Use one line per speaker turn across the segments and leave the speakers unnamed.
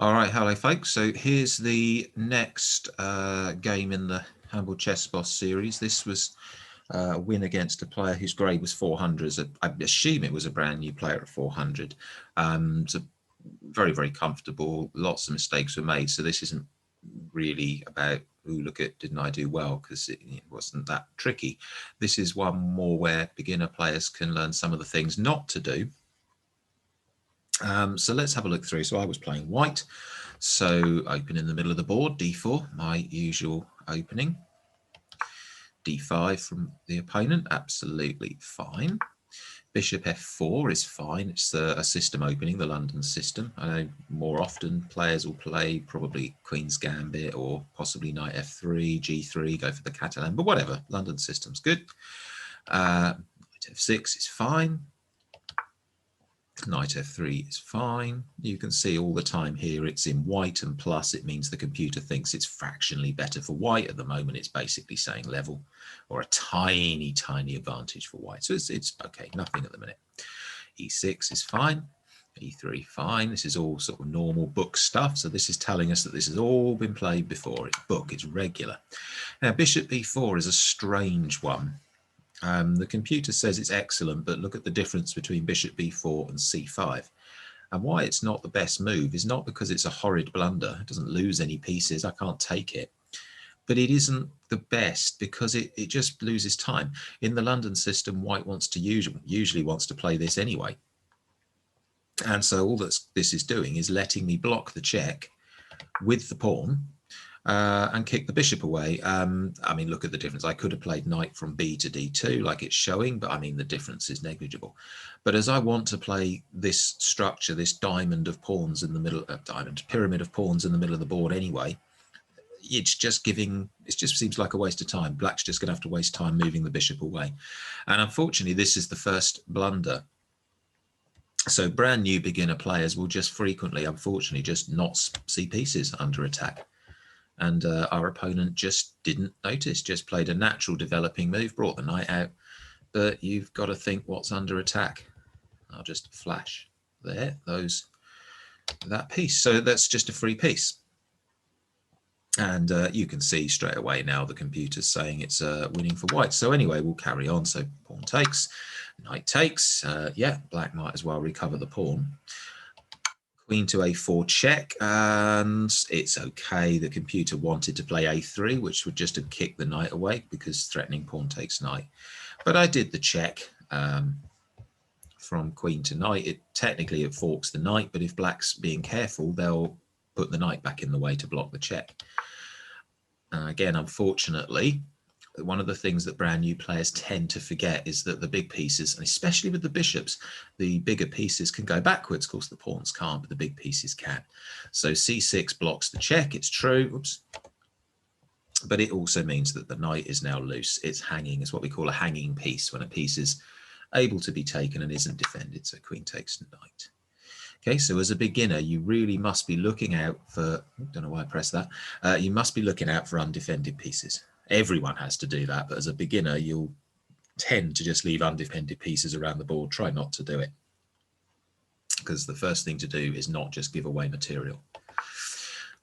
All right, hello folks. So here's the next game in the Handball Chess Boss series. This was a win against a player whose grade was 400. I assume it was a brand new player at 400. So very, very comfortable. Lots of mistakes were made. So this isn't really about, ooh, look at, didn't I do well? Because it wasn't that tricky. This is one more where beginner players can learn some of the things not to do. So let's have a look through. So I was playing white. So open in the middle of the board, d4, my usual opening. d5 from the opponent, absolutely fine. Bishop f4 is fine. It's a system opening, the London system. I know more often players will play probably Queen's Gambit or possibly knight f3, g3, go for the Catalan, but whatever, London system's good. Knight f6 is fine. Knight f3 is fine. You can see all the time here it's in white, and plus it means the computer thinks it's fractionally better for white. At the moment it's basically saying level or a tiny advantage for white. So it's okay, nothing at the minute. e6 is fine. e3 fine. This is all sort of normal book stuff. So this is telling us that this has all been played before. It's book, it's regular. Now bishop b4 is a strange one. The computer says it's excellent, but look at the difference between bishop b4 and c5. And why it's not the best move is not because it's a horrid blunder. It doesn't lose any pieces. I can't take it. But it isn't the best because it just loses time. In the London system, white wants to usually wants to play this anyway. And so all that this is doing is letting me block the check with the pawn. And kick the bishop away. I mean, look at the difference. I could have played knight from b to d2 like it's showing, but I mean, the difference is negligible. But as I want to play this structure, this diamond of pawns in the middle, pyramid of pawns in the middle of the board anyway, it just seems like a waste of time. Black's just going to have to waste time moving the bishop away. And unfortunately, this is the first blunder. So brand new beginner players will just frequently, unfortunately, just not see pieces under attack. And our opponent just didn't notice, just played a natural developing move, brought the knight out. But you've got to think what's under attack. I'll just flash there, that piece. So that's just a free piece. And you can see straight away now the computer's saying it's winning for white. So anyway, we'll carry on. So pawn takes, knight takes. Yeah, black might as well recover the pawn. Queen to a4 check, and it's okay. The computer wanted to play a3, which would just have kicked the knight away because threatening pawn takes knight. But I did the check from queen to knight. Technically it forks the knight, but if black's being careful, they'll put the knight back in the way to block the check. Again, unfortunately, one of the things that brand new players tend to forget is that the big pieces, and especially with the bishops, the bigger pieces can go backwards. Of course, the pawns can't, but the big pieces can. So c6 blocks the check. It's true. Oops. But it also means that the knight is now loose. It's hanging. It's what we call a hanging piece, when a piece is able to be taken and isn't defended. So queen takes knight. Okay, so as a beginner, you really must be looking out for, don't know why I pressed that, you must be looking out for undefended pieces. Everyone has to do that, but as a beginner, you'll tend to just leave undefended pieces around the board. Try not to do it, because the first thing to do is not just give away material.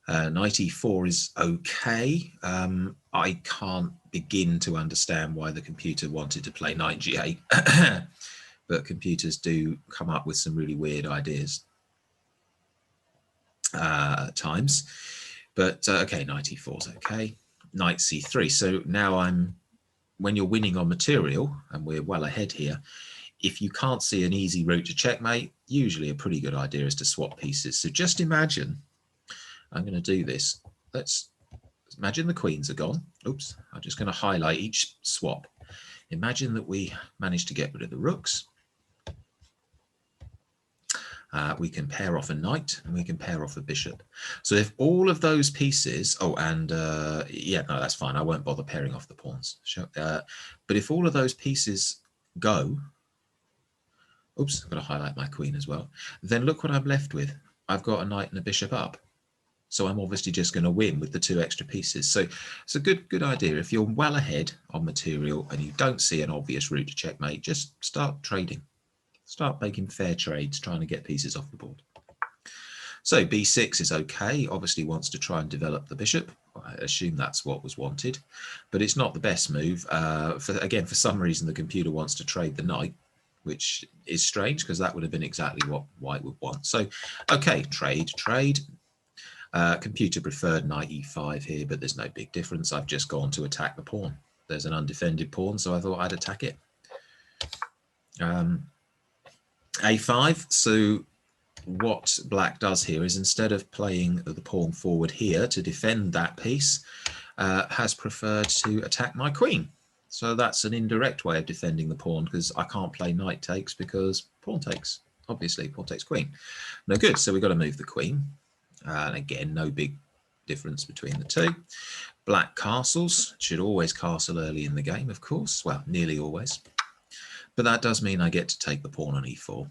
Knight e4 is okay. I can't begin to understand why the computer wanted to play knight g8, but computers do come up with some really weird ideas at times. But okay, knight e4 is okay. Knight c3. So now when you're winning on material, and we're well ahead here, if you can't see an easy route to checkmate, usually a pretty good idea is to swap pieces. So just imagine, I'm going to do this. Let's imagine the queens are gone. Oops, I'm just going to highlight each swap. Imagine that we managed to get rid of the rooks. We can pair off a knight and we can pair off a bishop. So if all of those pieces, yeah, no, that's fine. I won't bother pairing off the pawns. But if all of those pieces go, oops, I've got to highlight my queen as well. Then look what I'm left with. I've got a knight and a bishop up. So I'm obviously just going to win with the 2 extra pieces. So it's a good idea. If you're well ahead on material and you don't see an obvious route to checkmate, just start trading. Start making fair trades, trying to get pieces off the board. So b6 is okay, obviously wants to try and develop the bishop. I assume that's what was wanted, but it's not the best move. Again, for some reason, the computer wants to trade the knight, which is strange because that would have been exactly what white would want. So, okay, trade. Computer preferred knight e5 here, but there's no big difference. I've just gone to attack the pawn. There's an undefended pawn, so I thought I'd attack it. A5, so what black does here is instead of playing the pawn forward here to defend that piece, has preferred to attack my queen. So that's an indirect way of defending the pawn because I can't play knight takes because pawn takes, obviously, pawn takes queen. No good, so we've got to move the queen. And again, no big difference between the two. Black castles, should always castle early in the game, of course. Well, nearly always. But that does mean I get to take the pawn on e4.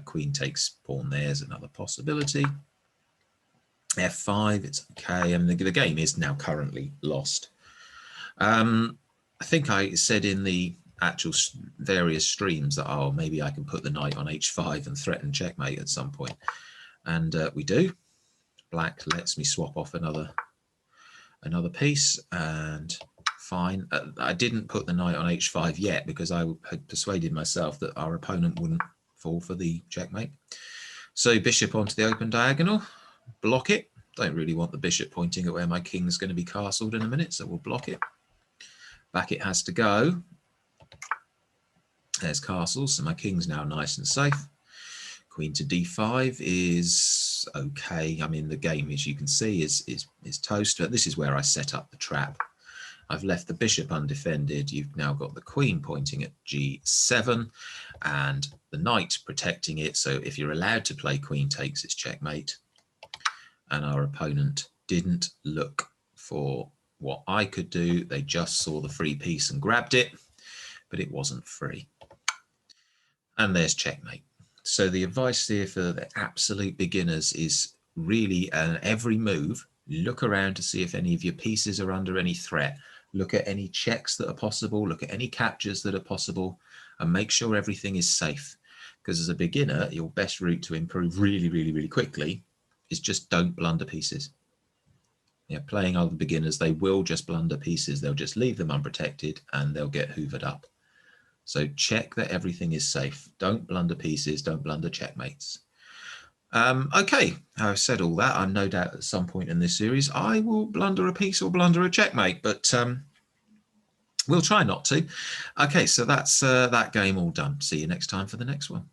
Queen takes pawn, there's another possibility. F5, it's okay. And the game is now currently lost. I think I said in the actual various streams that, oh, maybe I can put the knight on h5 and threaten checkmate at some point. And we do. Black lets me swap off another piece, and fine. I didn't put the knight on h5 yet because I had persuaded myself that our opponent wouldn't fall for the checkmate. So bishop onto the open diagonal, block it. Don't really want the bishop pointing at where my king's going to be castled in a minute, so we'll block it. Back it has to go. There's castles, so my king's now nice and safe. Queen to d5 is okay. I mean, the game, as you can see, is toast, but this is where I set up the trap. I've left the bishop undefended. You've now got the queen pointing at g7 and the knight protecting it. So if you're allowed to play queen takes, it's checkmate. And our opponent didn't look for what I could do. They just saw the free piece and grabbed it, but it wasn't free. And there's checkmate. So the advice here for the absolute beginners is really every move, look around to see if any of your pieces are under any threat. Look at any checks that are possible. Look at any captures that are possible and make sure everything is safe. Because as a beginner, your best route to improve really, really, really quickly is just don't blunder pieces. Yeah, playing other beginners, they will just blunder pieces. They'll just leave them unprotected and they'll get hoovered up. So check that everything is safe. Don't blunder pieces. Don't blunder checkmates. Okay, I've said all that. I'm no doubt at some point in this series I will blunder a piece or blunder a checkmate, but we'll try not to. Okay, so that's that game all done. See you next time for the next one.